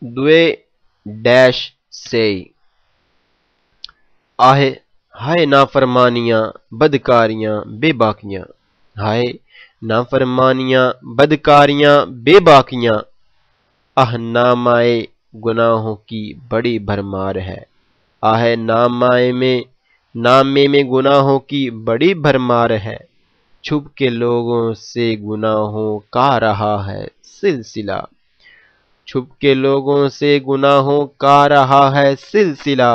دوے dash سے آہے ہائے نافرمانیاں بدکاریاں بے باکیاں، ہائے نافرمانیاں بدکاریاں بے باکیاں، آہ نامائے گناہوں کی بڑی بھرمار ہے، آہ نامے میں گناہوں کی بڑی بھرمار ہے، چھپ کے لوگوں سے گناہوں کا رہا ہے سلسلہ، چھپ کے لوگوں سے گناہوں کا رہا ہے سلسلہ،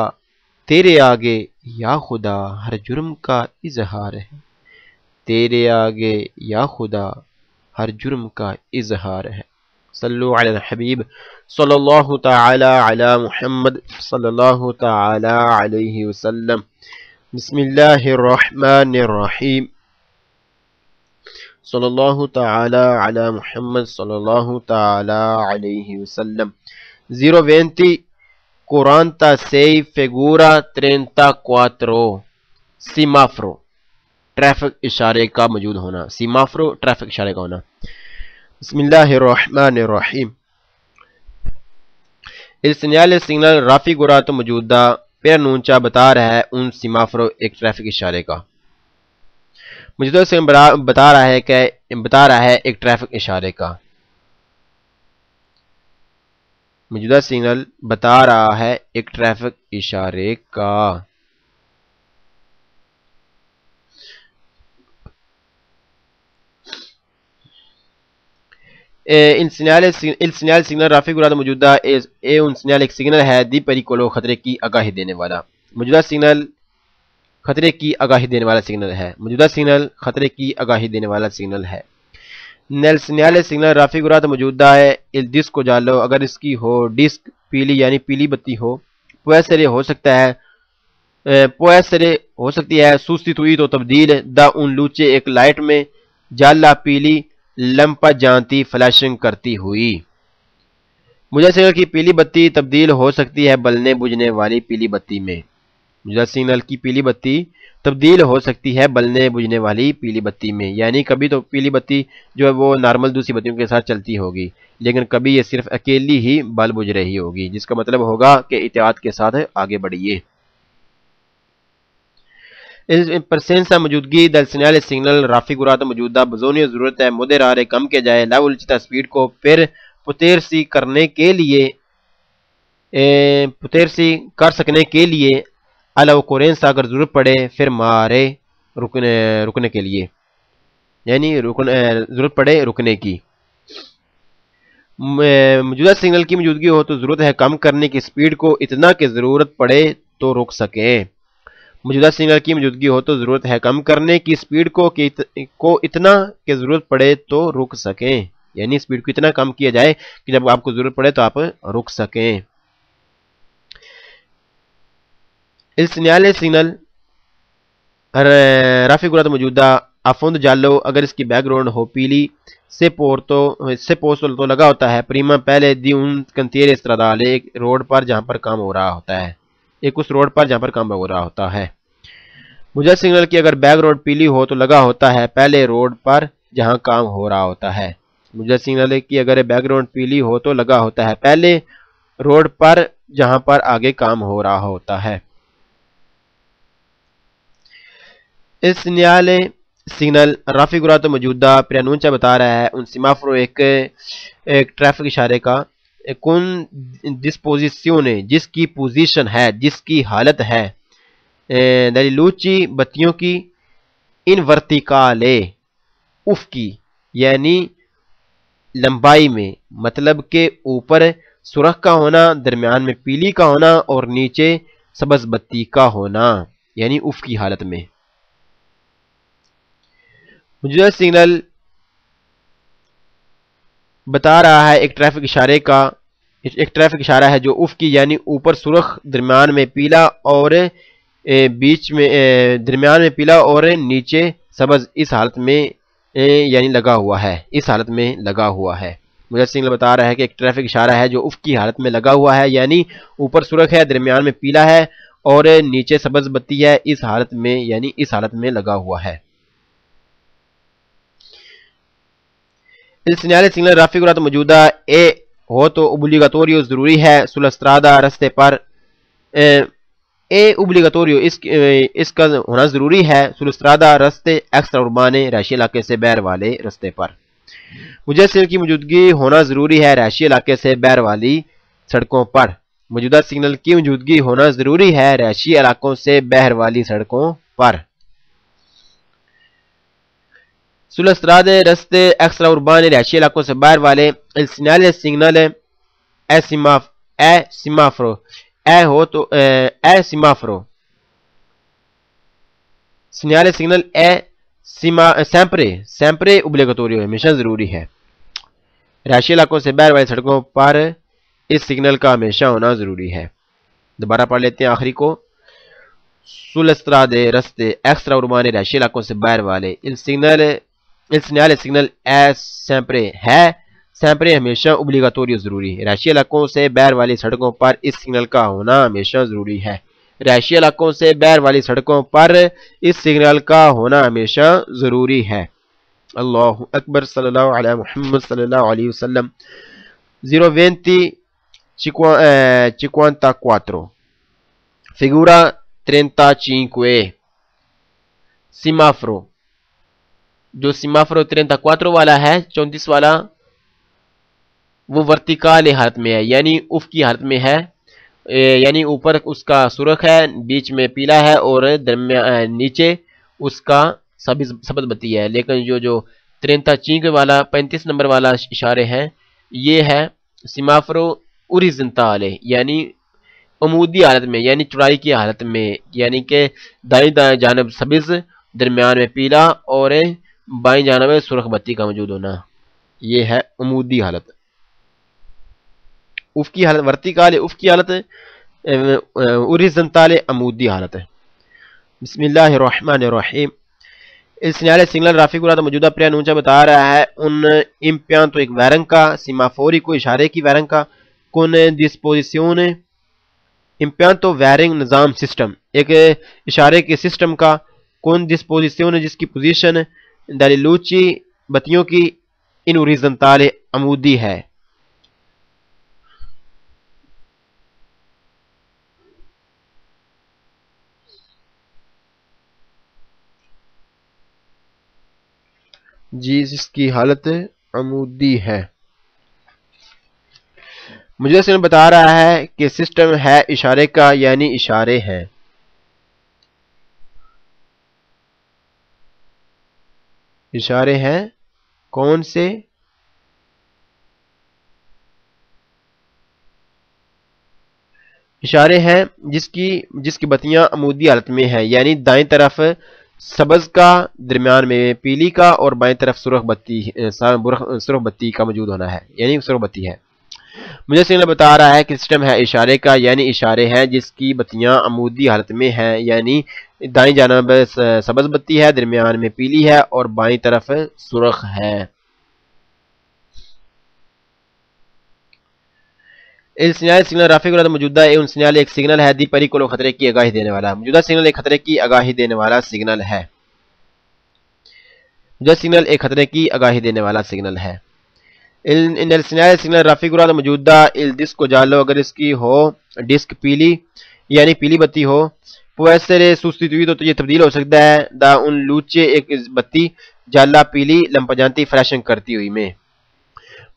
تیرے آگے یا خدا ہر جرم کا اظہار ہے، تیرے آگے یا خدا ہر جرم کا اظہار ہے۔ صلو علی الحبیب صلی اللہ تعالی علی محمد صلی اللہ تعالی علیہ وسلم۔ بسم اللہ الرحمن الرحیم، صلی اللہ تعالی علی محمد صلی اللہ تعالی علیہ وسلم۔ 020 46 figura 34 سیمافرو، ٹریفک اشارے کا موجود ہونا، سیمافرو ٹریفک اشارے کا ہونا۔ بسم اللہ الرحمن الرحیم۔ Il segnale raffigurato موجودہ پرانونچا بتا رہا ہے ان سیمافرو ایک ٹریفک اشارے کا، موجودہ سگنل بتا رہا ہے ایک ٹریفک اشارے کا، موجودہ سگنل بتا رہا ہے ایک ٹریفک اشارے کا۔ Il segnale raffigurato موجودہ un segnale ایک سگنل ہے دی pericolo خطرے کی آگاہی دینے والا، موجودہ سگنل خطرے کی آگاہی دینے والا سگنل ہے، موجودہ سگنل خطرے کی آگاہی دینے والا سگنل ہے۔ nel segnale raffigurato موجودہ ہے il disco giallo اگر اس کی ہو ڈسک پیلی یعنی پیلی بتی ہو، può essere ہو سکتی ہے sostituito تبدیل da un luce ایک لائٹ میں، gialla پیلی، لمپا جانتی فلیشنگ کرتی ہوئی، موجودہ سگنل کی پیلی بتی تبدیل ہو سکتی ہے بلنے بجھنے والی پیلی بتی میں، موجودہ سگنل کی پیلی بتی تبدیل ہو سکتی ہے بلنے بجھنے والی پیلی بتی میں، یعنی کبھی تو پیلی بتی جو ہے وہ نارمل دوسری بتیوں کے ساتھ چلتی ہوگی، لیکن کبھی یہ صرف اکیلی ہی بل بجھ رہی ہوگی، جس کا مطلب ہوگا کہ احتیاط کے ساتھ آگے بڑھیے۔ پرسینسا موجودگی del segnale سگنل raffigurato موجودہ بزونی ضرورت ہے moderare کم کے جائے la velocità سپیڈ کو پھر potersi کر سکنے کے لیے all'occorrenza اگر ضرورت پڑے پھر مارے رکنے کے لیے، یعنی ضرورت پڑے رکنے کی۔ موجودہ سگنل کی موجودگی ہو تو ضرورت ہے کم کرنے کی سپیڈ کو اتنا کہ ضرورت پڑے تو رک سکیں، موجودہ سگنل کی موجودگی ہو تو ضرورت ہے کم کرنے کی سپیڈ کو اتنا کہ ضرورت پڑے تو رک سکیں، یعنی سپیڈ کو اتنا کم کیا جائے کہ جب آپ کو ضرورت پڑے تو آپ رک سکیں۔ Il segnale raffigurato موجودہ افوند جالو اگر اس کی بیک گراؤنڈ ہو پیلی، سے پوسٹو تو لگا ہوتا ہے پریما پہلے دی ان کنتیرے استرادال ایک روڈ پر جہاں پر کام ہو رہا ہوتا ہے، ایک اس روڈ پر جہاں پر کام ہو رہا ہوتا ہے۔ موجودہ سگنل کی اگر بیک گراؤنڈ پیلی ہو تو لگا ہوتا ہے پہلے روڈ پر جہاں کام ہو رہا ہوتا ہے، موجودہ سگنل کی اگر بیک گراؤنڈ پیلی ہو تو لگا ہوتا ہے پہلے روڈ پر جہاں پر آگے کام ہو رہا ہوتا ہے۔ اس سیگنل raffigurato موجودہ پرانونچا بتا رہا ہے ان سیمافرو ایک ٹریفک اشارے کا، کون disposizione جس کی پوزیشن ہے، جس کی حالت ہے، delle luci بتیوں کی، in verticale افقی یعنی لمبائی میں، مطلب کہ اوپر سرخ کا ہونا، درمیان میں پیلی کا ہونا اور نیچے سبز بتی کا ہونا، یعنی افقی حالت میں۔ موجودہ سگنل بتا رہا ہے ایک ٹریفک اشارے کا، ایک ٹریفک اشارہ ہے جو افقی یعنی اوپر سرخ، درمیان میں پیلا اور درمیان میں پیلا اور نیچے سبز اس حالت میں یعنی لگا ہوا ہے، اس حالت میں لگا ہوا ہے۔ موجودہ سگنل بتا رہا ہے کہ ایک ٹریفک اشارہ ہے جو افقی حالت میں لگا ہوا ہے، یعنی اوپر سرخ ہے، درمیان میں پیلا ہے اور نیچے سبز بتی ہے، اس حالت میں یعنی اس حالت میں لگا ہوا ہے۔ Il segnale raffigurato موجودہ ہو تو اوبلیگاتوریو ضروری ہے سولسترادا رستے پر اے اوبلیگاتوریو اس کا ہونا ضروری ہے سولسترادا رستے ایکسٹرا اربانے رہائشی علاقے سے باہر والے رستے پر موجودہ سگنل کی موجودگی ہونا ضروری ہے رہائشی علاقے سے باہر والی سڑکوں پر موجودہ سگنل کی موجودگی ہونا ضروری ہے رہائشی علاقوں سے باہر والی سڑکوں پر sulle strade reste extraurbane رہائشی علاقوں سے باہر والے il segnale signale è semaforo ہو تو è semaforo segnale signal è sempre obbligatorio ہمیشہ ضروری ہے رہائشی علاقوں سے باہر والی سڑکوں پر اس سگنل کا ہمیشہ ہونا ضروری ہے دوبارہ پڑھ لیتے ہیں آخری کو sulle strade reste extraurbane رہائشی علاقوں سے باہر والے il segnale signal è sempre ہمیشہ اوبلیگاتوری ضروری ہے رہائشی علاقوں سے باہر والی سڑکوں پر اس سگنل کا ہونا ہمیشہ ضروری ہے رہائشی علاقوں سے باہر والی سڑکوں پر اس سگنل کا ہونا ہمیشہ ضروری ہے اللہ اکبر صلی اللہ علیہ محمد صلی اللہ علیہ وسلم 0:20:54 figura 35 semaforo جو سیمافرو 34 والا ہے 34 والا وہ ورتیکال حالت میں ہے یعنی افقی حالت میں ہے یعنی اوپر اس کا سرخ ہے بیچ میں پیلا ہے اور درمیان نیچے اس کا سبز بتی ہے لیکن جو 35 والا 35 نمبر والا اشارے ہیں یہ ہے سیمافرو اوریزنتالے یعنی عمودی حالت میں یعنی چوڑائی کی حالت میں یعنی کہ دائیں جانب سبز درمیان میں پیلا اور بائیں جانب سرخ بتی کا موجود ہونا یہ ہے عمودی حالت افقی حالت ورتیکال افقی حالت اوریزنتال عمودی حالت ہے بسم اللہ الرحمن الرحیم il segnale raffigurato موجودہ preannuncia بتا رہا ہے un impianto ایک ویرنگ کا سیمافوری کو اشارے کی ویرنگ کا con disposizione impianto ویرنگ نظام سسٹم ایک اشارے کے سسٹم کا con disposizione جس کی پوزیشن dalle luci بتیوں کی in orizzontale عمودی ہے جی جس کی حالت عمودی ہے مجھے سن بتا رہا ہے کہ سسٹم ہے اشارے کا یعنی اشارے ہیں اشارے ہیں کون سے اشارے ہیں جس کی بتیاں عمودی حالت میں ہیں یعنی دائیں طرف سبز کا درمیان میں پیلی کا اور بائیں طرف سرخ بتی کا موجود ہونا ہے یعنی سرخ بتی ہے مجھے سگنل بتا رہا ہے کہ سسٹم ہے اشارے کا یعنی اشارے ہیں جس کی بتیاں عمودی حالت میں ہیں یعنی دائیں جانب سبز بتی ہے درمیان میں پیلی ہے اور بائیں طرف سرخ ہے il segnale raffigurato موجودہ un segnale ایک سگنل ہے di pericolo خطرے کی آگاہی دینے والا موجودہ سگنل ایک خطرے کی آگاہی دینے والا سگنل ہے موجودہ سگنل ایک خطرے کی آگاہی دینے والا سگنل ہے il segnale raffigurato موجودہ il disco giallo اگر اس کی ہو ڈسک پیلی یعنی پیلی بتی ہو può essere sostituito تو یہ تبدیل ہو سکتا ہے da un luce ایک بتی جالا پیلی لمپجانتی فلیشنگ کرتی ہوئی میں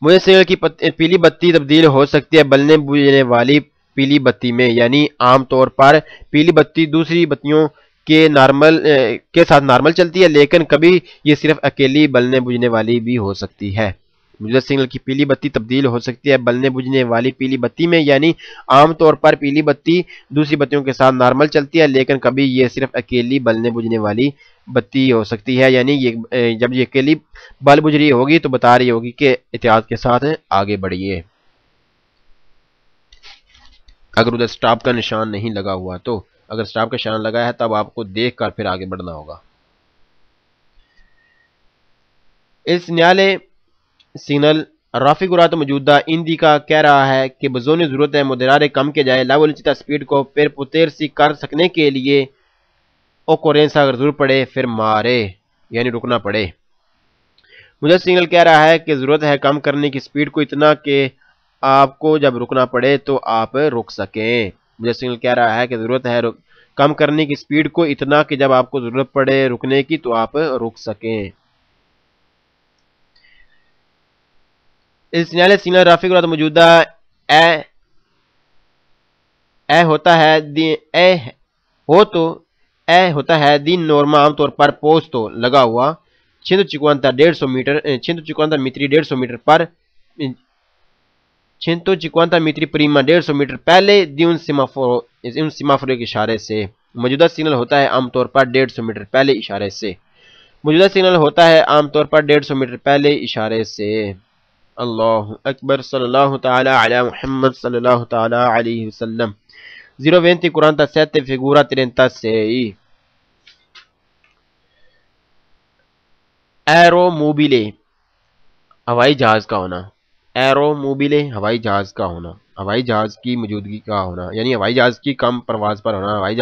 مجھے سگنل کی پیلی بتی تبدیل ہو سکتی ہے بلنے بجھنے والی پیلی بتی میں یعنی عام طور پر پیلی بتی دوسری بتیوں کے ساتھ نارمل چلتی ہے لیکن کبھی یہ صرف اکیلی بلنے بجھنے والی بھی ہو سکتی ہے موجودہ سگنل کی پیلی بتی تبدیل ہو سکتی ہے بلنے بجھنے والی پیلی بتی میں یعنی عام طور پر پیلی بتی دوسری بتیوں کے ساتھ نارمل چلتی ہے لیکن کبھی یہ صرف اکیلی بلنے بجھنے والی بتی ہو سکتی ہے یعنی جب یہ اکیلی بل بجھ رہی ہوگی تو بتا رہی ہوگی کہ احتیاط کے ساتھ آگے بڑھیے اگر ادھر سٹاپ کا نشان نہیں لگا ہوا تو اگر سٹاپ کا نشان لگا ہے تب آپ کو دیکھ کر پھر آگے بڑھنا ہوگا اس نیالے سگنل raffigurato موجودہ اندی کا کہہ رہا ہے کہ بزونی ضرورت ہے مدرارے کم کے جائے لا velocità سپیڈ کو پھر پوترسی کر سکنے کے لیے اوکورینسا اگر ضرور پڑے پھر مارے یعنی رکنا پڑے مجھے سگنل کہہ رہا ہے کہ ضرورت ہے کم کرنے کی سپیڈ کو اتنا کہ آپ کو جب رکنا پڑے تو آپ رک سکیں. مجھے سگنل کہہ رہا ہے کہ ضرورت ہے کم کرنے کی سپیڈ کو اتنا کہ جب آپ کو ضرورت پڑے رکنے کی تو آپ رک سکیں. سگنل رافع کے بعد موجودہ اے ہوتا ہے ہوتا ہے دین نورما عام طور پر پوسٹو لگا ہوا 150 میٹر 150 میٹری 150 میٹر پر 150 میٹری پریما 150 میٹر پہلے دی ان سیمافورو کے اشارے سے. موجودہ سگنل ہوتا ہے عام طور پر 150 میٹر پہلے اشارے سے. موجودہ سگنل ہوتا ہے عام طور پر 150 میٹر پہلے اشارے سے. اللہ اکبر صلی اللہ تعالی علی محمد صلی اللہ تعالی علیہ وسلم. 0:20:47 figura 36. ایرو موبیلے ہوائی جہاز کا ہونا. ایرو موبیلے ہوائی جہاز کا ہونا، ہوائی جہاز کی موجودگی کا ہونا، یعنی ہوائی جہاز کی کم پرواز پر ہونا، ہوائی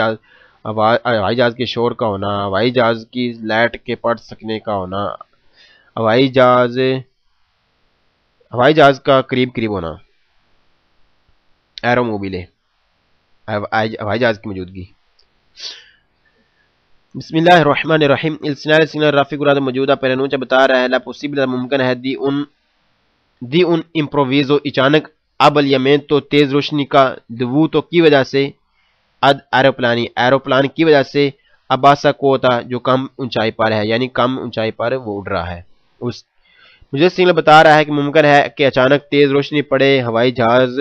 جہاز کے شور کا ہونا، ہوائی جہاز کی لائٹ کے پڑ سکنے کا ہونا، ہوائی جہاز کا قریب ہونا. ایرو موبیلے ہوائی جہاز کی موجودگی. بسم اللہ الرحمن الرحیم. سگنل رافع گراد موجودہ پرنونچہ بتا رہا ہے لا پوسیبل ممکن ہے دی ان امپروویزو اچانک اب الیمین تو تیز روشنی کا دووتو کی وجہ سے ایروپلان کی وجہ سے اباسا کوتا جو کم اونچائی پر ہے، یعنی کم اونچائی پر وہ اڑ رہا ہے. مجھے سگنل بتا رہا ہے کہ ممکن ہے کہ اچانک تیز روشنی پڑے ہوائی جہاز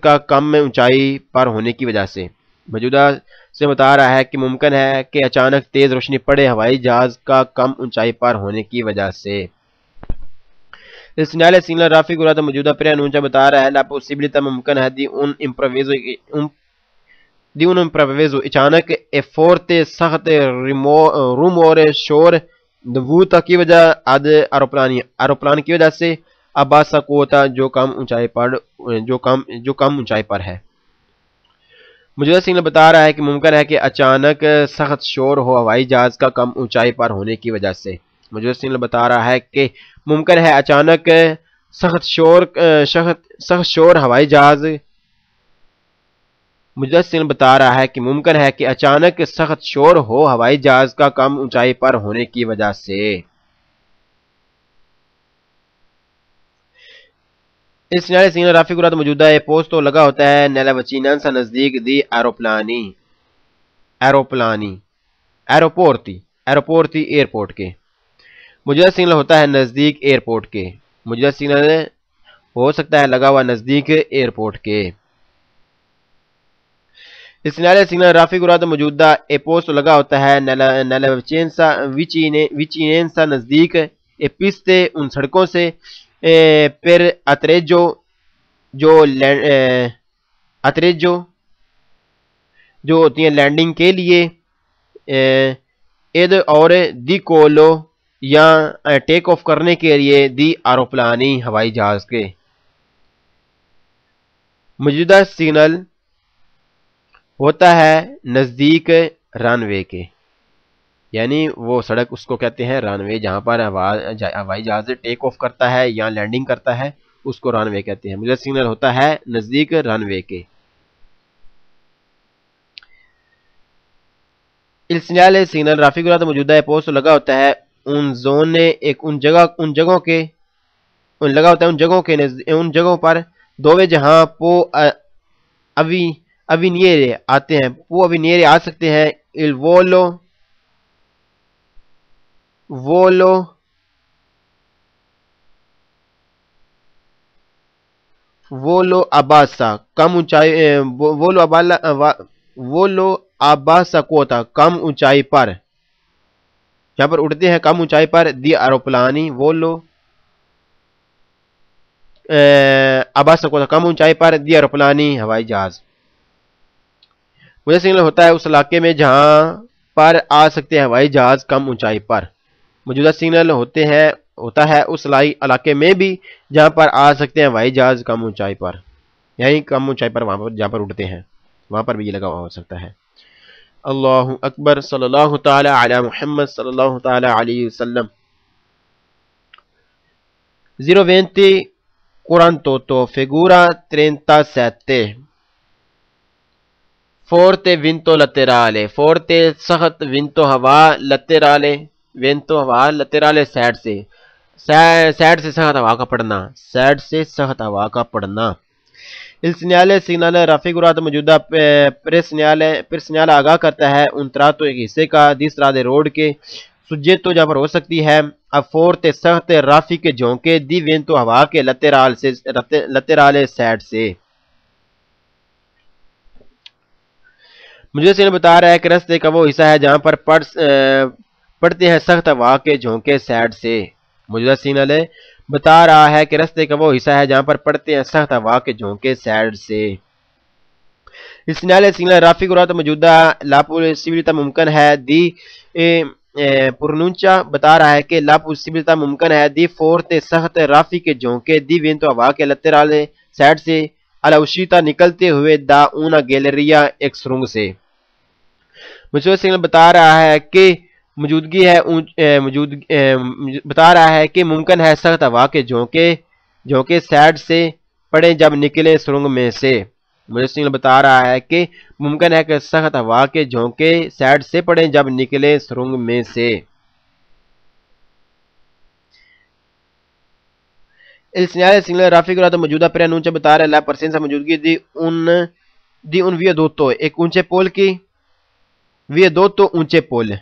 کا کم اونچائی پر ہونے کی وجہ سے. موجودہ سے بتا رہا ہے کہ ممکن ہے کہ اچانک تیز روشنی پڑے ہوائی جہاز کا کم اونچائی پر ہونے کی وجہ سے. سگنل رافع گراد موجودہ پرنونچہ بتا رہا ہے لا پوسیبلٹی ممکن ہے دی ان امپروویزو اچانک اے فورتے سخت رومور شور دووتا کی وجہ ایروپلان کی وجہ سے اباسا کوتا جو کم اونچائی پر ہے. موجودہ سگنل بتا رہا ہے کہ ممکن ہے کہ اچانک سخت شور ہو ہوائی جہاز کا کم اونچائی پر ہونے کی وجہ سے. موجودہ سگنل بتا رہا ہے کہ ممکن ہے اچانک سخت شور ہوائی جہاز موجودہ سگنل بتا رہا ہے کہ ممکن ہے کہ اچانک سخت شور ہو ہوائی جہاز کا کم اونچائی پر ہونے کی وجہ سے. اس سگنل رافع گراد موجودہ پوسٹو لگا ہوتا ہے نیلا وچینانسا نزدیک دی ایروپورتی ایئرپورٹ کے. موجودہ سگنل ہوتا ہے نزدیک ایئرپورٹ کے. موجودہ سگنل ہو سکتا ہے لگا ہوا نزدیک ایئرپورٹ کے. اس سگنل رافع گراد موجودہ پوسٹو لگا ہوتا ہے نیلا وچینانسا نزدیک پستے ان سڑکوں سے پر اتریجو جو ہوتی ہیں لینڈنگ کے لیے اد اور دی کولو یا ٹیک آف کرنے کے لیے دی ایروپلانی ہوائی جہاز کے. موجودہ سگنل ہوتا ہے نزدیک رن وے کے، یعنی وہ سڑک اس کو کہتے ہیں رن وے جہاں پر ہوائی جہاز ٹیک آف کرتا ہے یا لینڈنگ کرتا ہے اس کو رن وے کہتے ہیں. مجھے سگنل ہوتا ہے نزدیک رن وے کے. سگنل رافع گراد موجودہ پوسٹ لگا ہوتا ہے ان جگہوں پر دووے جہاں پو اوینیرے آتے ہیں، پو اوینیرے آ سکتے ہیں. وولو اباسا کم اونچائی وولو اباسا کوتا کم اونچائی پر، یہاں پر اڑتے ہیں کم اونچائی پر. دی ایروپلانی وولو اباسا کوتا کم اونچائی پر دی ایروپلانی ہوائی جہاز. مجھے سگنل ہوتا ہے اس علاقے میں جہاں پر آ سکتے ہیں ہوائی جہاز کم اونچائی پر. موجودہ سگنل ہوتا ہے اس علاقے میں بھی جہاں پر آ سکتے ہیں ہوائی جہاز کم اونچائی پر، یعنی کم اونچائی پر وہاں پر جہاں پر اڑتے ہیں وہاں پر بھی یہ لگا ہوا ہو سکتا ہے. اللہ اکبر صلی اللہ تعالی علی محمد صلی اللہ تعالی علیہ وسلم. 0:20 48, figura 37. Forte vento laterale, forte سخت vento ہوا laterale, vento ہوا laterale سائڈ سے سخت ہوا کا پڑنا، سائڈ سے سخت ہوا کا پڑنا. Il segnale raffigurato موجودہ پر سیگنال آگاہ کرتا ہے un tratto ایک حصے کا di strada روڈ کے soggetto جہاں پر ہو سکتی ہے a forte سخت raffiche جھونکے di vento ہوا کے laterale سائڈ سے. مجھے سیگنل بتا رہا ہے کہ رستے کا وہ حصہ ہے جہاں پر پڑتے ہیں سخت ہوا کے جھونکے سائڈ سے. موجودہ سیگنل بتا رہا ہے کہ رستے کا وہ حصہ ہے جہاں پر پڑتے ہیں سخت ہوا کے جھونکے سائڈ سے. اس سیگنل رافیگوراتو موجودہ لا پوسیبلٹی ممکن ہے دی پرونچا بتا رہا ہے کہ لا پوسیبلٹی ممکن ہے دی فورتے سخت رافی کے جھونکے دی وینتو ہوا کے لترالے سائڈ سے الاوشیتا نکلتے ہوئے دا اونا گیلریا ایک سرنگ سے. مجھے سیگنل بتا رہا ہے کہ موجودگی ہے بتا رہا ہے کہ ممکن ہے سخت ہوا کے جھونکے سائڈ سے پڑے جب نکلے سرنگ میں سے. مجھے سیگنل بتا رہا ہے کہ ممکن ہے کہ سخت ہوا کے جھونکے سائڈ سے پڑے جب نکلے سرنگ میں سے. Il segnale raffigurato موجودہ preannuncia بتا رہا ہے la presenza موجودگی di un viadotto ایک اونچے پول کی viadotto اونچے پول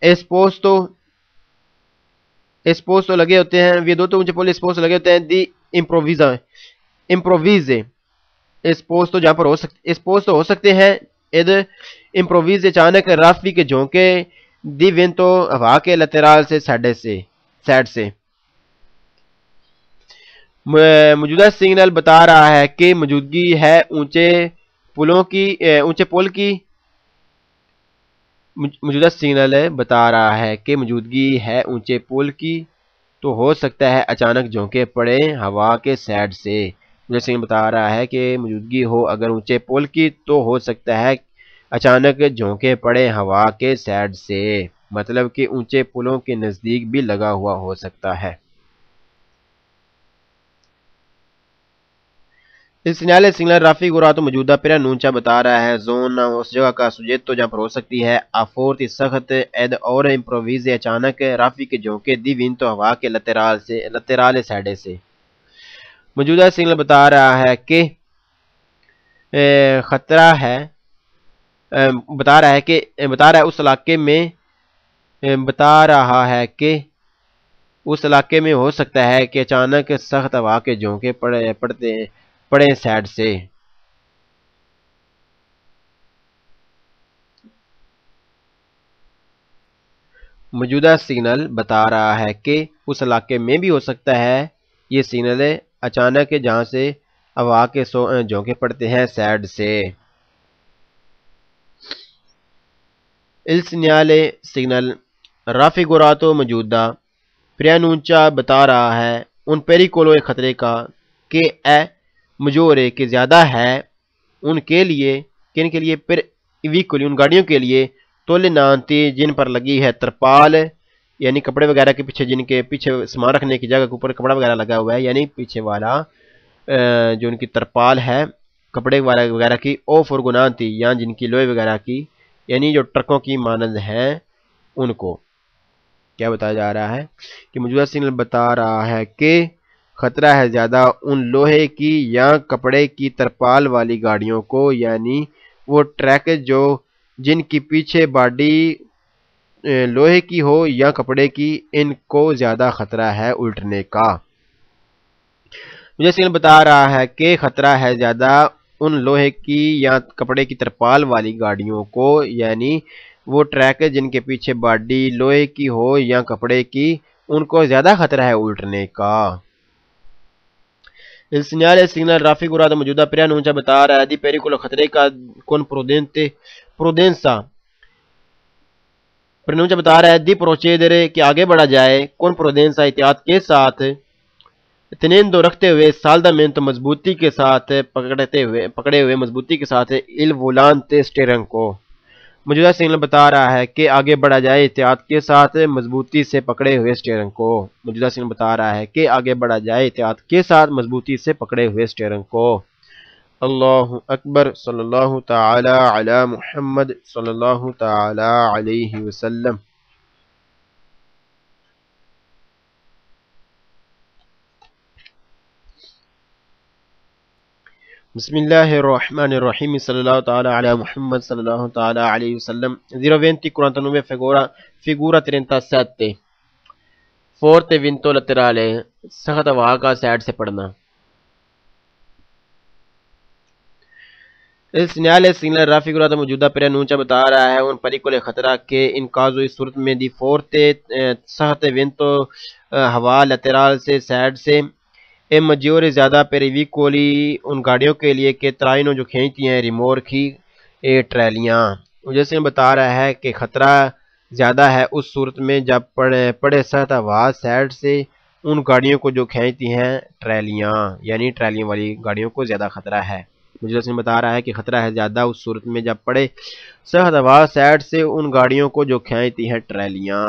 esposto لگے ہوتے ہیں viadotto اونچے پول esposto لگے ہوتے ہیں di improvvise esposto جہاں پر esposto ہو سکتے ہیں ed improvvise اچانک رافی کے جھونکے di vento ہوا کے lateral سے سائڈ سے. موجودہ سگنل بتا رہا ہے کہ موجودگی ہے اونچے پول کی موجودہ سگنل بتا رہا ہے کہ موجودگی ہے اونچے پول کی تو ہو سکتا ہے اچانک جھونکے پڑے ہوا کے سائڈ سے. موجودہ سگنل بتا رہا ہے کہ موجودگی ہو اگر اونچے پول کی تو ہو سکتا ہے اچانک جھونکے پڑے ہوا کے سائڈ سے، مطلب کہ اونچے پلوں کے نزدیک بھی لگا ہوا ہو سکتا ہے. اس سگنل رافیگوراتو موجودہ preannuncia بتا رہا ہے زون اس جگہ کا سوجیتو جہاں پر ہو سکتی ہے افورتی سخت ed اور improvvise اچانک رافی کے جھونکے دی وینتو ہوا کے لترالے سائڈے سے. موجودہ سگنل بتا رہا ہے کہ خطرہ ہے اس علاقے میں ہو سکتا ہے کہ اچانک سخت ہوا کے جھونکے پڑے سائڈ سے. موجودہ سگنل بتا رہا ہے کہ اس علاقے میں بھی ہو سکتا ہے یہ سگنل اچانک جہاں سے ہوا کے جھونکے پڑتے ہیں سائڈ سے. Il segnale سگنل رافیگوراتو موجودہ preannuncia بتا رہا ہے ان pericolo ایک خطرے کا کہ maggiore کہ زیادہ ہے ان کے لیے کن کے لیے پر ویکلی ان گاڑیوں کے لیے tollinanti جن پر لگی ہے ترپال یعنی کپڑے وغیرہ کے پیچھے جن کے پیچھے سامان رکھنے کی جگہ کے اوپر کپڑا وغیرہ لگا ہوا ہے یعنی پیچھے والا جو ان کی ترپال ہے کپڑے وغیرہ کی او فرگونانتی یا جن کی لوہے وغیرہ کی یعنی جو ٹرکوں کی مانند ہیں ان کو کیا بتایا جا رہا ہے کہ موجودہ سگنل بتا رہا ہے کہ خطرہ ہے زیادہ ان لوہے کی یا کپڑے کی ترپال والی گاڑیوں کو یعنی وہ ٹرک جو جن کی پیچھے باڈی لوہے کی ہو یا کپڑے کی ان کو زیادہ خطرہ ہے الٹنے کا. مجھے سگنل بتا رہا ہے کہ خطرہ ہے زیادہ ان لوہے کی یا کپڑے کی ترپال والی گاڑیوں کو یعنی وہ ٹرک جن کے پیچھے باڈی لوہے کی ہو یا کپڑے کی ان کو زیادہ خطرہ ہے الٹنے کا. Il segnale سگنل رافیگوراتو موجودہ preannuncia بتا رہا ہے دی pericolo خطرے کا con prudenza preannuncia بتا رہا ہے دی procedere کہ آگے بڑھا جائے con prudenza احتیاط کے ساتھ tenendo رکھتے ہوئے saldamente مضبوطی کے ساتھ پکڑے ہوئے مضبوطی کے ساتھ il volante steering کو موجودہ سگنل بتا رہا ہے کہ آگے بڑھا جائے احتیاط کے ساتھ مضبوطی سے پکڑے ہوئے اسٹیئرنگ کو. موجودہ سگنل بتا رہا ہے کہ آگے بڑھا جائے احتیاط کے ساتھ مضبوطی سے پکڑے ہوئے اسٹیئرنگ کو. اللہ اکبر. صلی اللہ تعالی علی محمد صلی اللہ تعالی علیہ وسلم. بسم اللہ الرحمن الرحیم. صلی اللہ تعالی علی محمد صلی اللہ تعالی علیہ وسلم. 020 49 figura 37. Forte vento laterale, سخت ہوا کا سائڈ سے پڑھنا. Il segnale raffigurato موجودہ preannuncia بتا رہا ہے ان pericoli خطرہ کے ان caso اس صورت میں di forte سخت vento ہوا lateral سے سائڈ سے اے مجیور زیادہ per i veicoli ان گاڑیوں کے لیے کہ ترائنوں جو کھینچتی ہیں ریمورکی ٹریلیاں. جیسے بتا رہا ہے کہ خطرہ زیادہ ہے اس صورت میں جب پڑے سخت ہوا سائڈ سے ان گاڑیوں کو جو کھینچتی ہیں ٹریلیاں، یعنی ٹریلیوں والی گاڑیوں کو زیادہ خطرہ ہے. مجھے بتا رہا ہے کہ خطرہ ہے زیادہ اس صورت میں جب پڑے سخت ہوا سائڈ سے ان گاڑیوں کو جو کھینچتی ہیں ٹریلیاں،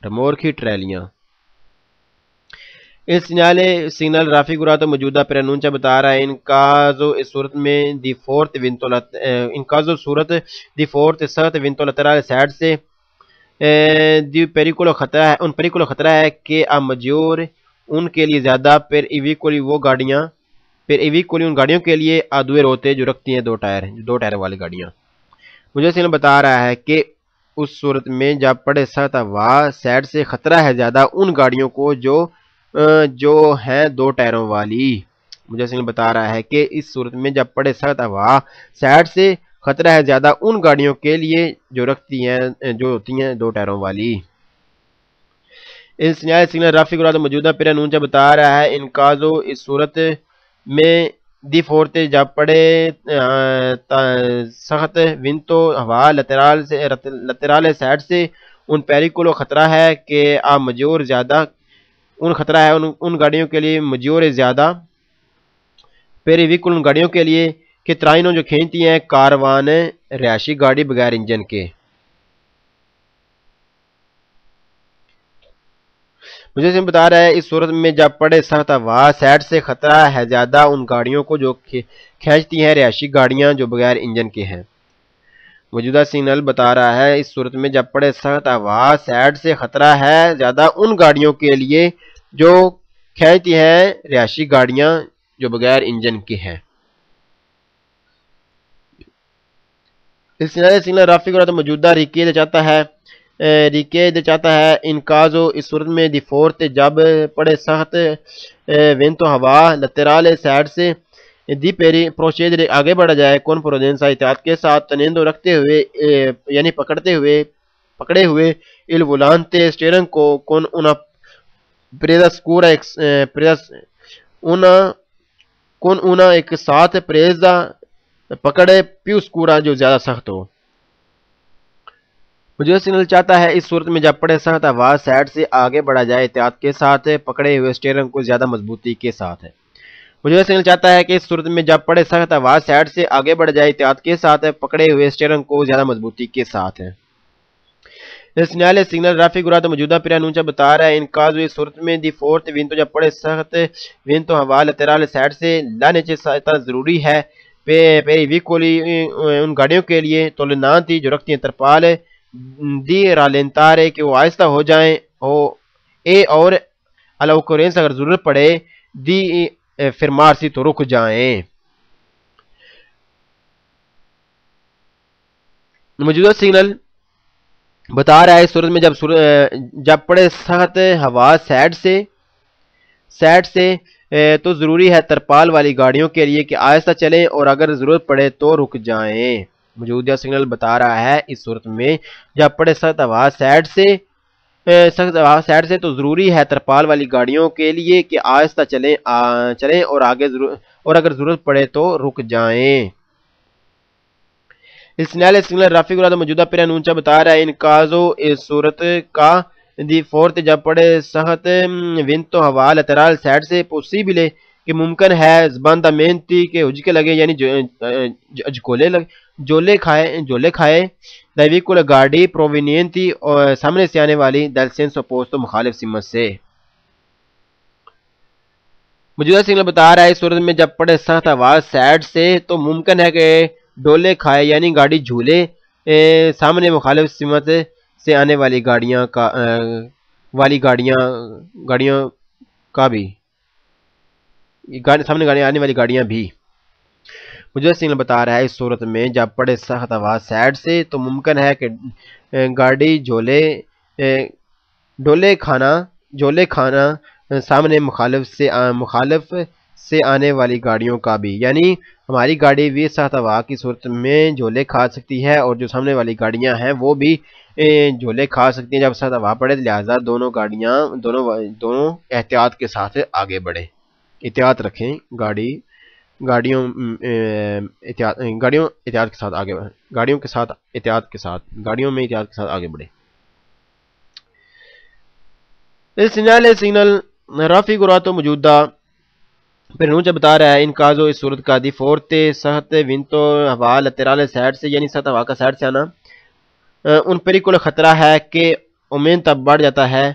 ریمورکی ٹریلیاں. اس سگنل raffigurato موجودہ preannuncia بتا رہا ہے ان کازو اس صورت میں دی فورت ان کازو صورت دی فورت سخت وینتو لترال سائڈ سے دی پیریکولو خطرہ ہے ان پیریکولو خطرہ ہے کہ مجیور ان کے لیے زیادہ پر ایویکولی وہ گاڑیاں پر ایویکولی ان گاڑیوں کے لیے آدوے روتے جو رکھتی ہیں دو ٹائر والی گاڑیاں. مجھے سگنل بتا رہا ہے کہ اس صورت میں جب پڑے سخت ہوا سائڈ سے خطرہ ہے زیادہ ان گاڑیوں کو جو ہیں دو ٹائروں والی. مجھے سگنل بتا رہا ہے کہ اس صورت میں جب پڑے سخت ہوا سائڈ سے خطرہ ہے زیادہ ان گاڑیوں کے لیے جو ہوتی ہیں دو ٹائروں والی. اس سگنل raffigurato موجودہ preannuncia بتا رہا ہے ان کازو اس صورت میں دی فورتے جب پڑے سخت وینتو ہوا لترال سائڈ سے ان پیریکولو خطرہ ہے کہ مجیور زیادہ ان خطرہ ہے ان گاڑیوں کے لیے مجیور زیادہ پیری ویکل ان گاڑیوں کے لیے کہ ترائنوں جو کھینچتی ہیں کاروان رہائشی گاڑی بغیر انجن کے. مجھے بتا رہا ہے اس صورت میں جب پڑے سخت ہوا سائڈ سے خطرہ ہے زیادہ ان گاڑیوں کو جو کھینچتی ہیں رہائشی گاڑیاں جو بغیر انجن کے ہیں. موجودہ سگنل بتا رہا ہے اس صورت میں جب پڑے سخت ہوا سائڈ سے خطرہ ہے زیادہ ان گاڑیوں کے لیے جو کھینچتی ہیں رہائشی گاڑیاں جو بغیر انجن کے ہیں. اس سگنل raffigurato موجودہ ریکیڈ چاہتا ہے ان کازو اس صورت میں دی فورت جب پڑے سخت وینتو ہوا لترال سائڈ سے دی پیری پروسیجر آگے بڑھا جائے کون پروڈینسا احتیاط کے ساتھ تنیندو رکھتے ہوئے یعنی پکڑے ہوئے il volante اسٹیئرنگ کو کون una presa scura کون una ایک ساتھ پریزا پکڑے پیو اسکورا جو زیادہ سخت ہو. مجھے سگنل چاہتا ہے اس صورت میں جب پڑے سخت ہوا سائڈ سے آگے بڑھا جائے احتیاط کے ساتھ پکڑے ہوئے اسٹیئرنگ کو زیادہ مضبوطی کے ساتھ ہے. مجھے سگنل چاہتا ہے کہ اس صورت میں جب پڑے سخت ہوا سائڈ سے آگے بڑھ جائے احتیاط کے ساتھ پکڑے ہوئے اسٹیئرنگ کو زیادہ مضبوطی کے ساتھ ہے. سگنل raffigurato موجودہ preannuncia بتا رہا ہے ان کازو اس صورت میں دی فورت وینتو جب پڑے سخت وینتو ہوا لترال سائڈ سے لا نیچے ضروری ہے پیری ویکولی ان گاڑیوں کے لیے تولنانتی جو رکھتی ہیں ترپال دی رالنتارے کہ وہ آہستہ ہو جائیں اور الاوکورینس اگر ضرورت پڑے دی فرمارسی تو رک جائیں. موجودہ سگنل بتا رہا ہے اس صورت میں جب پڑے سخت ہوا سائڈ سے تو ضروری ہے ترپال والی گاڑیوں کے لیے کہ آہستہ چلیں اور اگر ضرورت پڑے تو رک جائیں. موجودہ سگنل بتا رہا ہے اس صورت میں جب پڑے سخت ہوا سائڈ سے تو ضروری ہے ترپال والی گاڑیوں کے لیے کہ آہستہ چلیں اور اگر ضرورت پڑے تو رک جائیں. اس سگنل raffigurato موجودہ preannuncia بتا رہا ہے ان کازو اس صورت کا دی فورت جب پڑے سخت وینتو ہوا لترال سائڈ سے پوسیبل کہ ممکن ہے زباندامنتی کے اجکے لگے یعنی اجکولے جولے کھائے دا ویکول گاڑی پرووینینتی اور سامنے سے آنے والی دل سینس اپوزٹو مخالف سمت سے. موجودہ سگنل بتا رہا ہے اس صورت میں جب پڑے سخت آواز سائڈ سے تو ممکن ہے کہ ڈولے کھائے یعنی گاڑی جھولے سامنے مخالف سمت سے آنے والی گاڑیاں کا بھی سامنے آنے والی گاڑیاں بھی. موجودہ سگنل بتا رہا ہے اس صورت میں جب پڑے سخت آواز سائڈ سے تو ممکن ہے کہ گاڑی جولے کھانا سامنے مخالف سے آنے والی گاڑیوں کا بھی، یعنی ہماری گاڑی بھی سخت ہوا کی صورت میں جھولے کھا سکتی ہے اور جو سامنے والی گاڑیاں ہیں وہ بھی جھولے کھا سکتی ہیں جب سخت ہوا پڑے. لہذا دونوں احتیاط کے ساتھ آگے بڑھیں، احتیاط رکھیں، گاڑیوں احتیاط کے ساتھ آگے بڑھیں، گاڑیوں میں احتیاط کے ساتھ آگے بڑھیں. سگنل رافی گراتو موجودہ پرنونچہ بتا رہا ہے ان کازو اس صورت کا دی فورتے سخت وینتو ہوا لترال سائڈ سے یعنی سخت ہوا کا سائڈ سے آنا ان پریکول خطرہ ہے کہ اومینتا بڑھ جاتا ہے،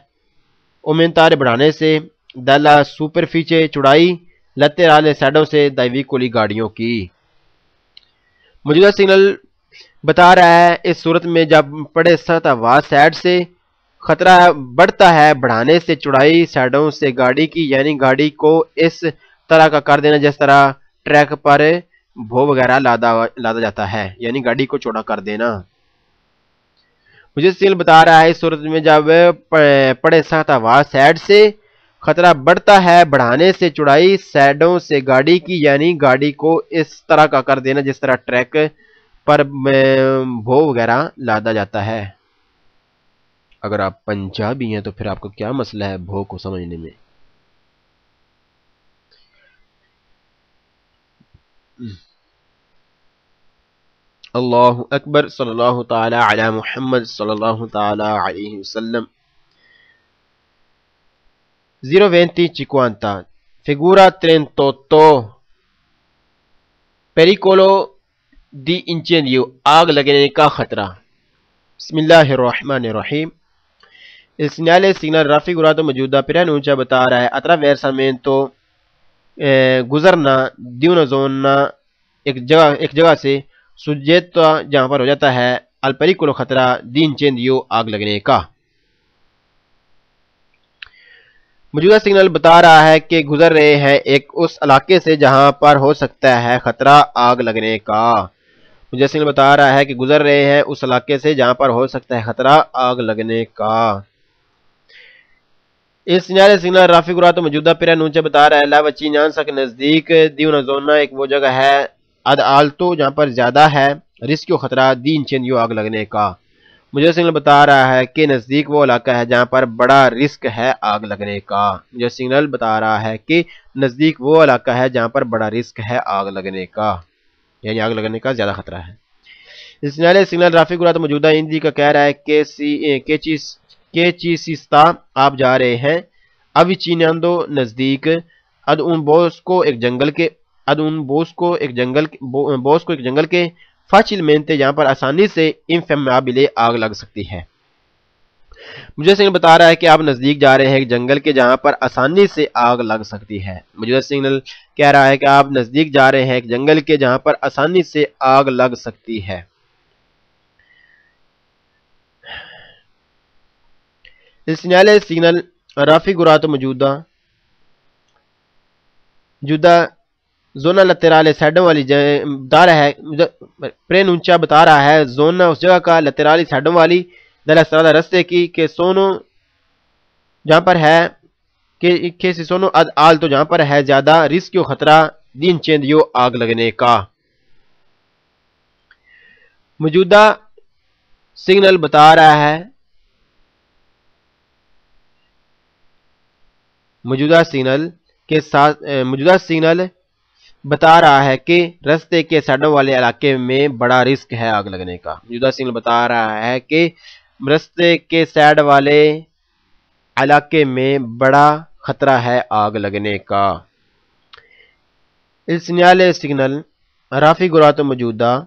اومینتارے بڑھانے سے دالا سوپر فیچے چڑائی لترال سائڈوں سے دائیوی کولی گاڑیوں کی. موجودہ سگنل بتا رہا ہے اس صورت میں جب پڑے سخت ہوا سائڈ سے خطرہ بڑھتا ہے بڑھانے سے چڑائی سائڈوں سے گاڑی کی، یعنی گاڑی کو اس طرح کا کر دینا جس طرح ٹریک پر بھو وغیرہ لادا جاتا ہے، یعنی گاڑی کو چوڑا کر دینا. مجھے سگنل بتا رہا ہے اس صورت میں جب پڑے سخت ہوا سائڈ سے خطرہ بڑھتا ہے بڑھانے سے چڑائی سائڈوں سے گاڑی کی، یعنی گاڑی کو اس طرح کا کر دینا جس طرح ٹریک پر بھو وغیرہ لادا جاتا ہے. اگر آپ پنجابی ہیں تو پھر آپ کو کیا مسئلہ ہے بھو کو سمجھنے میں. اللہ اکبر صلی اللہ تعالی علی محمد صلی اللہ تعالی علیہ وسلم. 02050 figura 38 pericolo di incendio آگ لگنے کا خطرہ. بسم اللہ الرحمن الرحیم. Il segnale raffigurato موجودہ preannuncia بتا رہا ہے attraversamento گزرنا di una zona ایک جگہ سے سجیتا جہاں پر ہو جاتا ہے al pericolo خطرہ di incendio آگ لگنے کا. موجودہ سگنل بتا رہا ہے کہ گزر رہے ہیں ایک اس علاقے سے جہاں پر ہو سکتا ہے خطرہ آگ لگنے کا. موجودہ سگنل بتا رہا ہے کہ گزر رہے ہیں اس علاقے سے جہاں پر ہو سکتا ہے خطرہ آگ لگنے کا. اس سگنل رافیگوراتو موجودہ پرانونچہ بتا رہا ہے لا وچینانسا کے نزدیک دی una zona ایک وہ جگہ ہے ad alto جہاں پر زیادہ ہے رسکیو خطرہ دی incendio آگ لگنے کا. مجھے سگنل بتا رہا ہے کہ نزدیک وہ علاقہ ہے جہاں پر بڑا رسک ہے آگ لگنے کا. مجھے سگنل بتا رہا ہے کہ نزدیک وہ علاقہ ہے جہاں پر بڑا رسک ہے آگ لگنے کا، یعنی آگ لگنے کا زیادہ خطرہ ہے. اس سگنل رافیگوراتو موجودہ ہندی کا کہہ رہا ہے کہ چیسیستا آپ جا رہے ہیں اویچیناندو نزدیک اد اون بوس کو ایک جنگل کے فاچل مینتے جہاں پر آسانی سے انفیمیبلے آگ لگ سکتی ہے. مجھے سگنل بتا رہا ہے کہ آپ نزدیک جا رہے ہیں ایک جنگل کے جہاں پر آسانی سے آگ لگ سکتی ہے. مجھے سگنل کہہ رہا ہے کہ آپ نزدیک جا رہے ہیں ایک جنگل کے جہاں پر آسانی سے آگ لگ سکتی ہے. سگنل رافیگوراتو موجودہ زونا لترالے سائڈوں والی بتا رہا ہے پرینونچا بتا رہا ہے زونا اس جگہ کا لترالی سائڈوں والی دلسترادہ رستے کی کہ سونو جہاں پر ہے کہ سونو اد آلتو جہاں پر ہے زیادہ رسکیو خطرہ دی incendio آگ لگنے کا. موجودہ سگنل بتا رہا ہے موجودہ سگنل بتا رہا ہے کہ رستے کے سائڈوں والے علاقے میں بڑا رسک ہے آگ لگنے کا. موجودہ سگنل بتا رہا ہے کہ رستے کے سائڈ والے علاقے میں بڑا خطرہ ہے آگ لگنے کا. اس سگنل رافیگوراتو موجودہ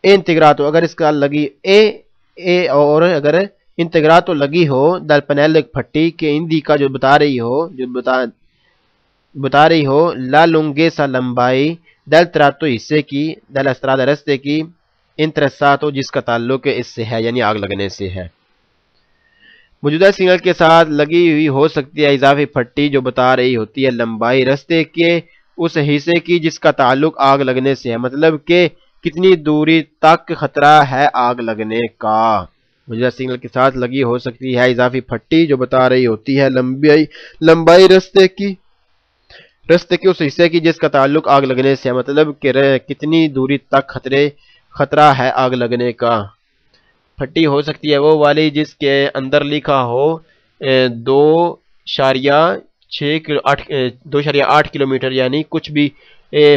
integrato اگر اس کا لگی اے اور اگر integrato لگی ہو dal pannello ایک پھٹی کہ indica جو بتا رہی ہو la lunghezza لمبائی del tratto حصے کی della strada رستے کی interessato جس کا تعلق اس سے ہے یعنی آگ لگنے سے ہے. موجودہ سگنل کے ساتھ لگی ہوئی ہو سکتی ہے اضافی پھٹی جو بتا رہی ہوتی ہے لمبائی رستے کے اس حصے کی جس کا تعلق آگ لگنے سے ہے، مطلب کہ کتنی دوری تک خطرہ ہے آگ لگنے کا. موجودہ سگنل کے ساتھ لگی ہو سکتی ہے اضافی پھٹی جو بتا رہی ہوتی ہے لمبائی رستے کے اس حصے کی جس کا تعلق آگ لگنے سے ہے، مطلب کہ کتنی دوری تک خطرہ ہے آگ لگنے کا. پھٹی ہو سکتی ہے وہ والی جس کے اندر لکھا ہو 2.8 کلومیٹر یعنی کچھ بھی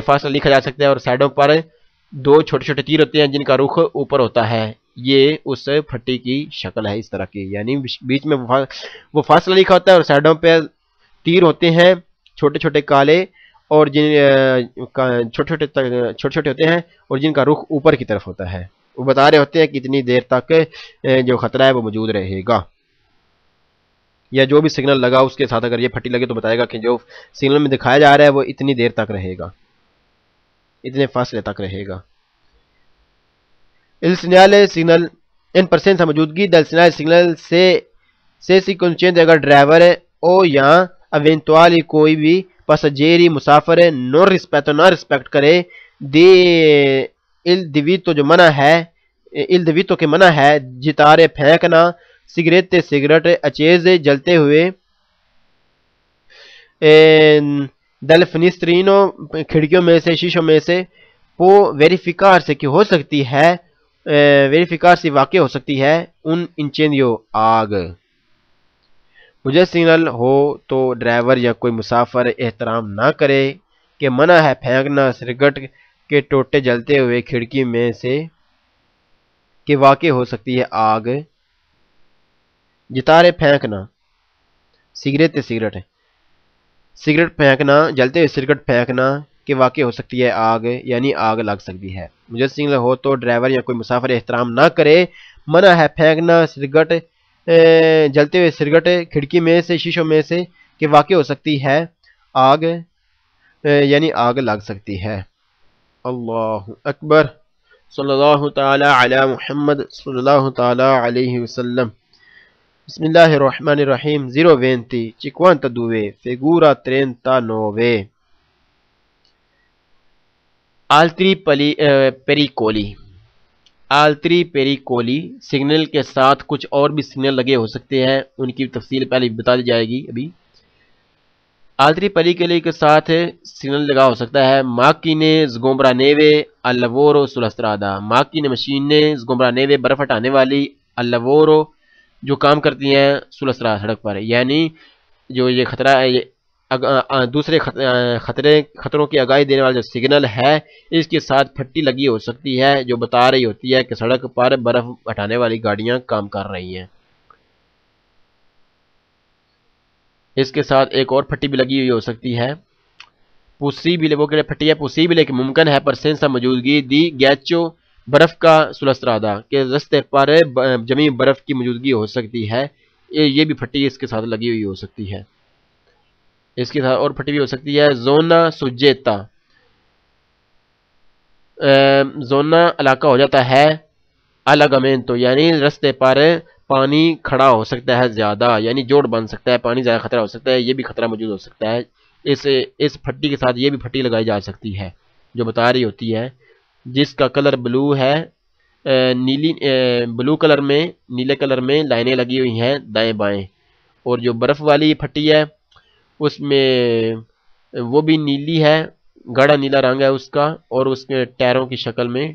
فاصلہ لکھا جا سکتا ہے اور سائڈوں پر 2 چھوٹے چھوٹے تیر ہوتے ہیں جن کا رخ اوپر ہوتا ہے. یہ اس پھٹی کی شکل ہے اس طرح کی، یعنی بیچ میں وہ فاصلہ لکھا ہوتا ہے اور سائڈوں پہ تیر ہوتے ہیں چھوٹے چھوٹے کالے اور چھوٹے چھوٹے ہوتے ہیں اور جن کا رخ اوپر کی طرف ہوتا ہے. وہ بتا رہے ہوتے ہیں کہ اتنی دیر تک جو خطرہ ہے وہ موجود رہے گا، یا جو بھی سگنل لگا اس کے ساتھ اگر یہ پھٹی لگے تو بتائے گا کہ جو سگنل میں دکھایا جا رہا ہے وہ اتنی دیر تک رہے گا، اتنے فاصلے تک رہے گا. Il segnale signal in presenza موجودگی del segnale signal se si concede اگر ڈرائیور او یا eventuali کوئی بھی passeggeri مسافر نہ رسپیکٹ کرے دی il divieto جو منع ہے il divieto کے منع ہے جتارے پھینکنا سگریٹ اچیز جلتے ہوئے دل فنسترینو کھڑکیوں میں سے شیشوں میں سے وہ ویریفیکار سے کہ ہو سکتی ہے ویریفیکار سے واقع ہو سکتی ہے ان انچینڈیو آگ. مجھے سگنل ہو تو ڈرائیور یا کوئی مسافر احترام نہ کرے کہ منع ہے پھینکنا سگریٹ کے ٹوٹے جلتے ہوئے کھڑکی میں سے کہ واقع ہو سکتی ہے آگ. جتارے پھینکنا سگریٹ پھینکنا جلتے ہوئے سگریٹ پھینکنا کہ واقع ہو سکتی ہے آگ یعنی آگ لگ سکتی ہے. مجھے سگنل ہو تو ڈرائیور یا کوئی مسافر احترام نہ کرے منع ہے پھینکنا سگریٹ جلتے ہوئے سگریٹ کھڑکی میں سے شیشوں میں سے کہ واقع ہو سکتی ہے آگ یعنی آگ لگ سکتی ہے. اللہ اکبر. صلی اللہ تعالی علی محمد صلی اللہ تعالی علیہ وسلم. بسم اللہ الرحمن الرحیم. 020 figura 39. altri pericoli سگنل کے ساتھ کچھ اور بھی سگنل لگے ہو سکتے ہیں، ان کی تفصیل پہلے بتا دی جائے گی. ابھی altri pericoli کے ساتھ سگنل لگا ہو سکتا ہے macchine sgombraneve al lavoro sulla strada. macchine مشینیں sgombraneve برف ہٹانے والی al lavoro جو کام کرتی ہیں sulla strada سڑک پر، یعنی جو یہ خطرہ دوسرے خطروں کی آگاہی دینے والا جو سگنل ہے اس کے ساتھ پھٹی لگی ہو سکتی ہے جو بتا رہی ہوتی ہے کہ سڑک پر برف ہٹانے والی گاڑیاں کام کر رہی ہیں. اس کے ساتھ ایک اور پھٹی بھی لگی ہوئی ہو سکتی ہے پوسیبل، وہ کہ پھٹی ہے پوسیبل کہ ممکن ہے پرسنسا موجودگی دی گیچو برف کا سلسٹرادا کے رستے پر جمی برف کی موجودگی ہو سکتی ہے. یہ بھی پھٹی اس کے ساتھ لگی ہوئی ہو سکتی ہے. اس کے ساتھ اور پھٹی بھی ہو سکتی ہے زونا سوجیتا. زونا علاقہ ہو جاتا ہے الاگامنتو یعنی رستے پر پانی کھڑا ہو سکتا ہے زیادہ، یعنی جوڑ بن سکتا ہے، پانی زیادہ خطرہ ہو سکتا ہے، یہ بھی خطرہ موجود ہو سکتا ہے. اس پھٹی کے ساتھ یہ بھی پھٹی لگائی جا سکتی ہے جو بتا رہی ہوتی ہے جس کا کلر بلو ہے، بلو کلر میں نیلے کلر میں لائنیں لگی ہوئی ہیں دائیں بائیں، اور جو برف والی پھٹی ہے اس میں وہ بھی نیلی ہے، گاڑھا نیلا رنگ ہے اس کا، اور اس کے ٹائروں کی شکل میں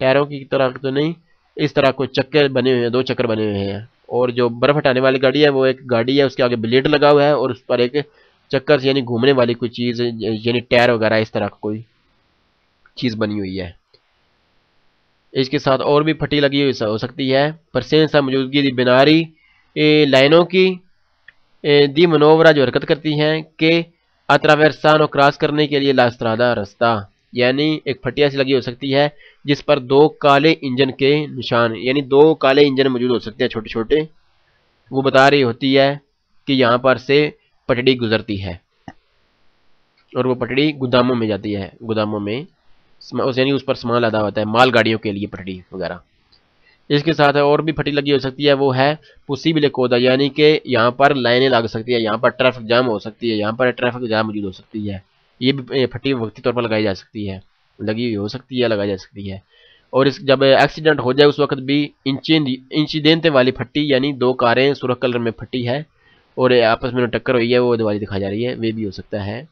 ٹائروں کی طرح تو نہیں، اس طرح کوئی چکر بنے ہوئے ہیں، 2 چکر بنے ہوئے ہیں. اور جو برف ہٹانے والی گاڑی ہے وہ ایک گاڑی ہے، اس کے آگے بلیڈ لگا ہوا ہے اور اس پر ایک چکر یعنی گھومنے والی کوئی چیز یعنی ٹائر وغیرہ اس طرح کوئی چیز بنی ہوئی ہے. اس کے ساتھ اور بھی پھٹی لگی ہوئی ہو سکتی ہے پرسنسا موجودگی دی بناری لائنوں کی دی منورہ جو حرکت کرتی ہیں کہ اتراورسانو کراس کرنے کے لیے لا استرادا رستہ، یعنی ایک پھٹی ایسی لگی ہو سکتی ہے جس پر دو کالے انجن کے نشان، یعنی دو کالے انجن موجود ہو سکتے ہیں چھوٹے چھوٹے، وہ بتا رہی ہوتی ہے کہ یہاں پر سے پٹڑی گزرتی ہے، اور وہ پٹڑی گوداموں میں جاتی ہے، گوداموں میں یعنی اس پر سامان لادا ہوتا ہے، مال گاڑیوں کے لیے پٹڑی وغیرہ۔ اس کے ساتھ اور بھی پھٹی لگی ہو سکتی ہے، وہ ہے پوسیبل کودا، یعنی کہ یہاں پر لائنیں لگ سکتی ہے، یہاں پر ٹریفک جام ہو سکتی ہے، یہاں پر ٹریفک جام موجود ہو سکتی ہے، یہ بھی پھٹی وقتی طور پر لگائی جا سکتی ہے، لگی ہوئی ہو سکتی ہے، لگائی جا سکتی ہے۔ اور اس جب ایکسیڈنٹ ہو جائے اس وقت بھی انچیڈنٹ والی پھٹی، یعنی دو کاریں سرخ کلر میں پھٹی ہے اور آپس میں ٹکر ہوئی ہے، وہ والی دکھائی جا رہی ہے، وہ بھی ہو سکتا ہے،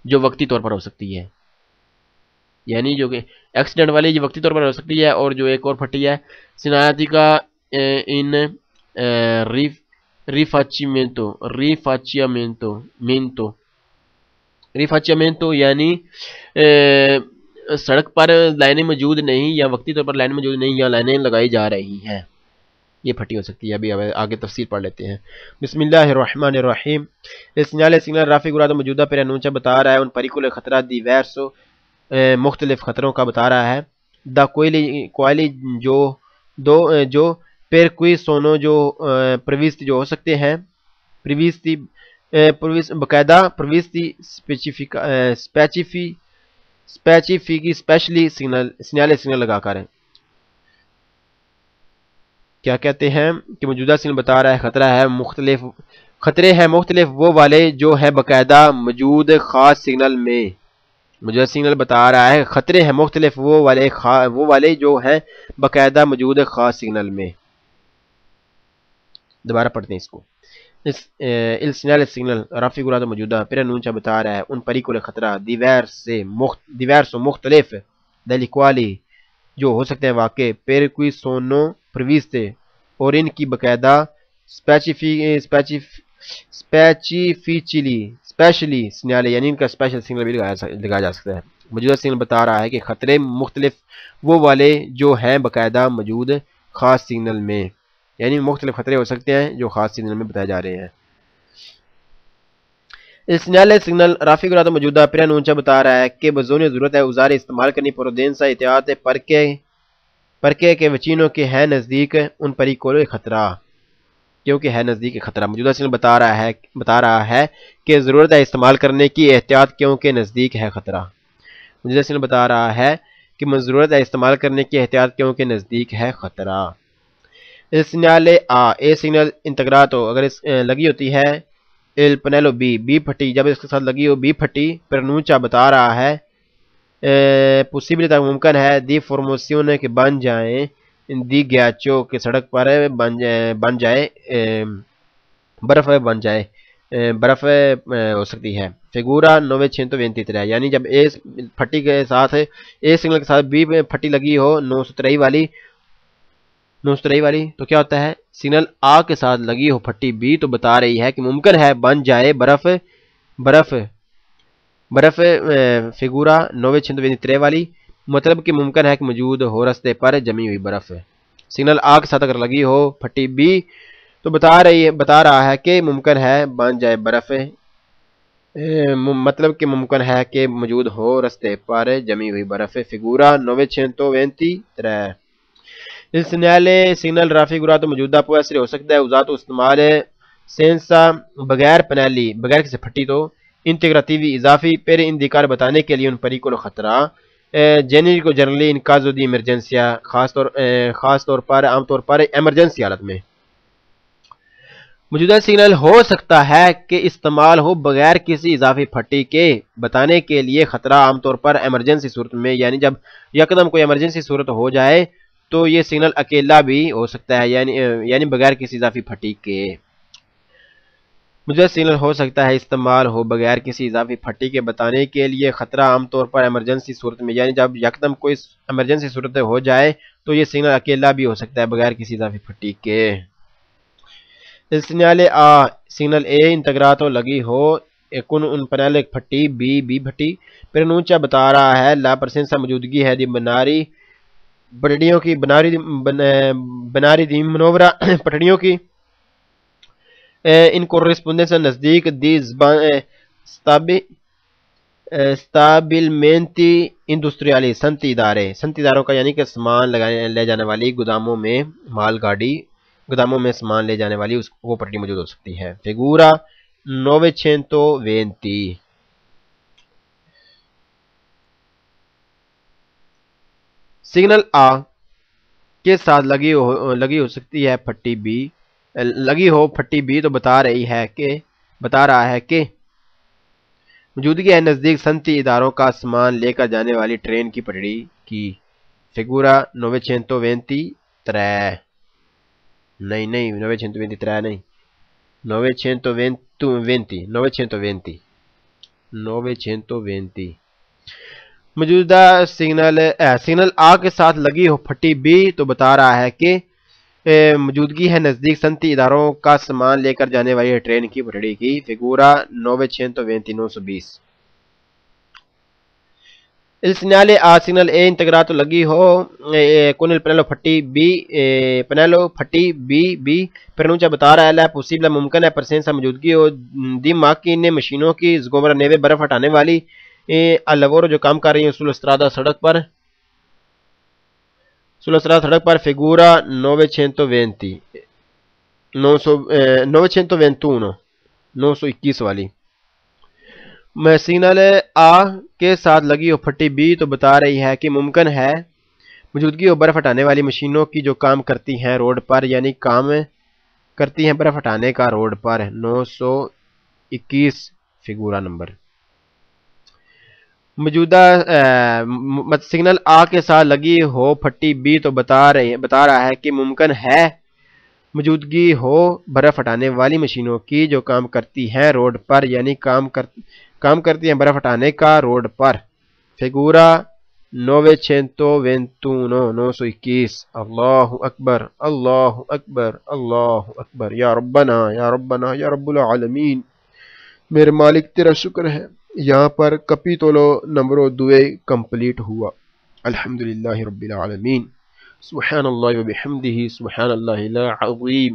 جو وقتی طور پر ہو سکتی ہے، یعنی جو کہ ایکسیڈنٹ والی جو وقتی طور پر ہو سکتی ہے۔ اور جو ایک اور پھٹی ہے صنعتی کا ان ریفاچیامنتو یعنی سڑک پر لائنیں موجود نہیں یا وقتی طور پر لائنیں موجود نہیں یا لائنیں لگائی جا رہی ہیں، یہ پھٹی ہو سکتی ہے۔ ابھی آگے تفسیر پڑھ لیتے ہیں۔ بسم اللہ الرحمن الرحیم۔ il segnale raffigurato موجودہ per annuncia بتا رہا ہے ان pericoli خطرہ diverso مختلف خطروں کا بتا رہا ہے۔ دا کوئلی جو per cui sono جو previsti جو ہو سکتے ہیں، باقاعدہ previsti specially سگنل لگا کر کیا کہتے ہیں کہ موجودہ سگنل بتا رہا ہے خطرے ہیں مختلف وہ والے جو ہے باقاعدہ موجود خاص سگنل میں۔ موجودہ سگنل بتا رہا ہے خطرے ہیں مختلف وہ والے جو ہیں باقاعدہ موجود خاص سگنل میں۔ دوبارہ پڑھتے ہیں اس کو۔ il segnale raffigurato موجودہ per annuncia بتا رہا ہے ان pericoli خطرہ diverso مختلف dai quali جو ہو سکتے ہیں واقع per cui sono previste اور ان کی باقاعدہ specially سگنل یعنی ان کا اسپیشل سگنل بھی لگایا جا سکتا ہے۔ موجودہ سگنل بتا رہا ہے کہ خطرے مختلف وہ والے جو ہیں باقاعدہ موجود خاص سگنل میں، یعنی مختلف خطرے ہو سکتے ہیں جو خاص سگنل میں بتائے جا رہے ہیں۔ il segnale raffigurato موجودہ per annuncia بتا رہا ہے کہ بزونی ضرورت ہے اوزار استعمال کرنی prudenza احتیاط پرکے کے وچینوں کے ہے نزدیک ان pericoli خطرہ، کیونکہ ہے نزدیک خطرہ۔ موجودہ سگنل بتا رہا ہے کہ ضرورت ہے استعمال کرنے کی احتیاط کیونکہ نزدیک ہے خطرہ۔ موجودہ سگنل بتا رہا ہے کہ ضرورت ہے استعمال کرنے کی احتیاط کیونکہ نزدیک ہے خطرہ۔ il segnale A signal integrato اگر لگی ہوتی ہے il pannello B پھٹی، جب اس کے ساتھ لگی ہو B پھٹی per annuncia بتا رہا ہے possibilità ممکن ہے دی formazione کے بن جائیں دی ghiaccio کے سڑک پر بن جائے برف ہو سکتی ہے۔ figura 923 یعنی جب اے پھٹی کے ساتھ اے سگنل کے ساتھ بی پھٹی لگی ہو 923 والی تو کیا ہوتا ہے، سگنل آ کے ساتھ لگی ہو پھٹی بی تو بتا رہی ہے کہ ممکن ہے بن جائے برف فگورا 923 والی، مطلب کہ ممکن ہے کہ موجود ہو رستے پر جمی ہوئی برف۔ سگنل آ کے ساتھ اگر لگی ہو پھٹی بی تو بتا رہا ہے کہ ممکن ہے بن جائے برف، مطلب کہ ممکن ہے کہ موجود ہو رستے پر جمی ہوئی برف۔ فگورا 923 il segnale raffigurato موجودہ può essere ہو سکتا ہے usato استعمال senza بغیر پنیلی بغیر کسی پھٹی تو integrativi اضافی per indicare بتانے کے لیے ان pericolo خطرہ generico generally in caso di emergenza خاص طور پر عام طور پر ایمرجنسی حالت میں۔ موجودہ سگنل ہو سکتا ہے کہ استعمال ہو بغیر کسی اضافی پھٹی کے بتانے کے لیے خطرہ عام طور پر ایمرجنسی صورت میں، یعنی جب یکدم کوئی ایمرجنسی صورت ہو جائے تو یہ سگنل اکیلا بھی ہو سکتا ہے، یعنی بغیر کسی اضافی پھٹی کے۔ موجودہ سگنل ہو سکتا ہے استعمال ہو بغیر کسی اضافی پھٹی کے بتانے کے لیے خطرہ عام طور پر ایمرجنسی صورت میں، یعنی جب یکدم کوئی ایمرجنسی صورت ہو جائے تو یہ سگنل اکیلا بھی ہو سکتا ہے بغیر کسی اضافی پھٹی کے۔ il segnale A signal A integrato لگی ہو con un pannello پھٹی B پھٹی per annuncia بتا رہا ہے لا presenza موجودگی ہے دی پٹڑیوں کی بناری دی منورہ پٹڑیوں کی ان corrispondenza نزدیک دی stabilmente industriali صنعتی ادارے، صنعتی اداروں کا یعنی کہ سامان لے جانے والی گوداموں میں مال گاڑی، گوداموں میں سامان لے جانے والی وہ پٹی موجود ہو سکتی ہے۔ figura 920 سگنل آ کے ساتھ لگی ہو سکتی ہے پھٹی بی، لگی ہو پھٹی بی تو بتا رہا ہے کہ موجودگی ہے نزدیک صنعتی اداروں کا سامان لے کر جانے والی ٹرین کی پٹڑی کی۔ figura 923 نہیں 923 نہیں 920 موجودہ سگنل آ کے ساتھ لگی ہو پھٹی بی تو بتا رہا ہے کہ موجودگی ہے نزدیک صنعتی اداروں کا سامان لے کر جانے والی ٹرین کی پٹڑی کی۔ figura 920 Il segnale A signal A integrato laghi ho con il pannello pھٹی B pronuncia بتا رہا ہے possibile ممکن ہے presenza موجودگی ہو di macchine مشینوں کی sgombera neve برف ہٹانے والی al lavoro جو کام کر رہی ہیں sulla strada سڑک پر figura 921 والی۔ سگنل آ کے ساتھ لگی ہو پھٹی بی تو بتا رہی ہے کہ ممکن ہے موجودگی ہو برف ہٹانے والی مشینوں کی جو کام کرتی ہیں روڈ پر، یعنی کام کرتی ہیں برف ہٹانے کا روڈ پر۔ 921 فگورا نمبر۔ موجودہ سگنل آ کے ساتھ لگی ہو پھٹی بی تو بتا رہا ہے کہ ممکن ہے موجودگی ہو برف ہٹانے والی مشینوں کی جو کام کرتی ہیں روڈ پر، یعنی کام کرتی ہیں برف ہٹانے کا روڈ پر۔ figura 921 اللہ اکبر اللہ اکبر اللہ اکبر یا ربنا یا ربنا یا رب العالمین، میرے مالک تیرا شکر ہے۔ یہاں پر کپیتولو نمبر 2 کمپلیٹ ہوا۔ الحمدللہ رب العالمین، سبحان اللہ و بحمدہ، سبحان اللہ العظیم۔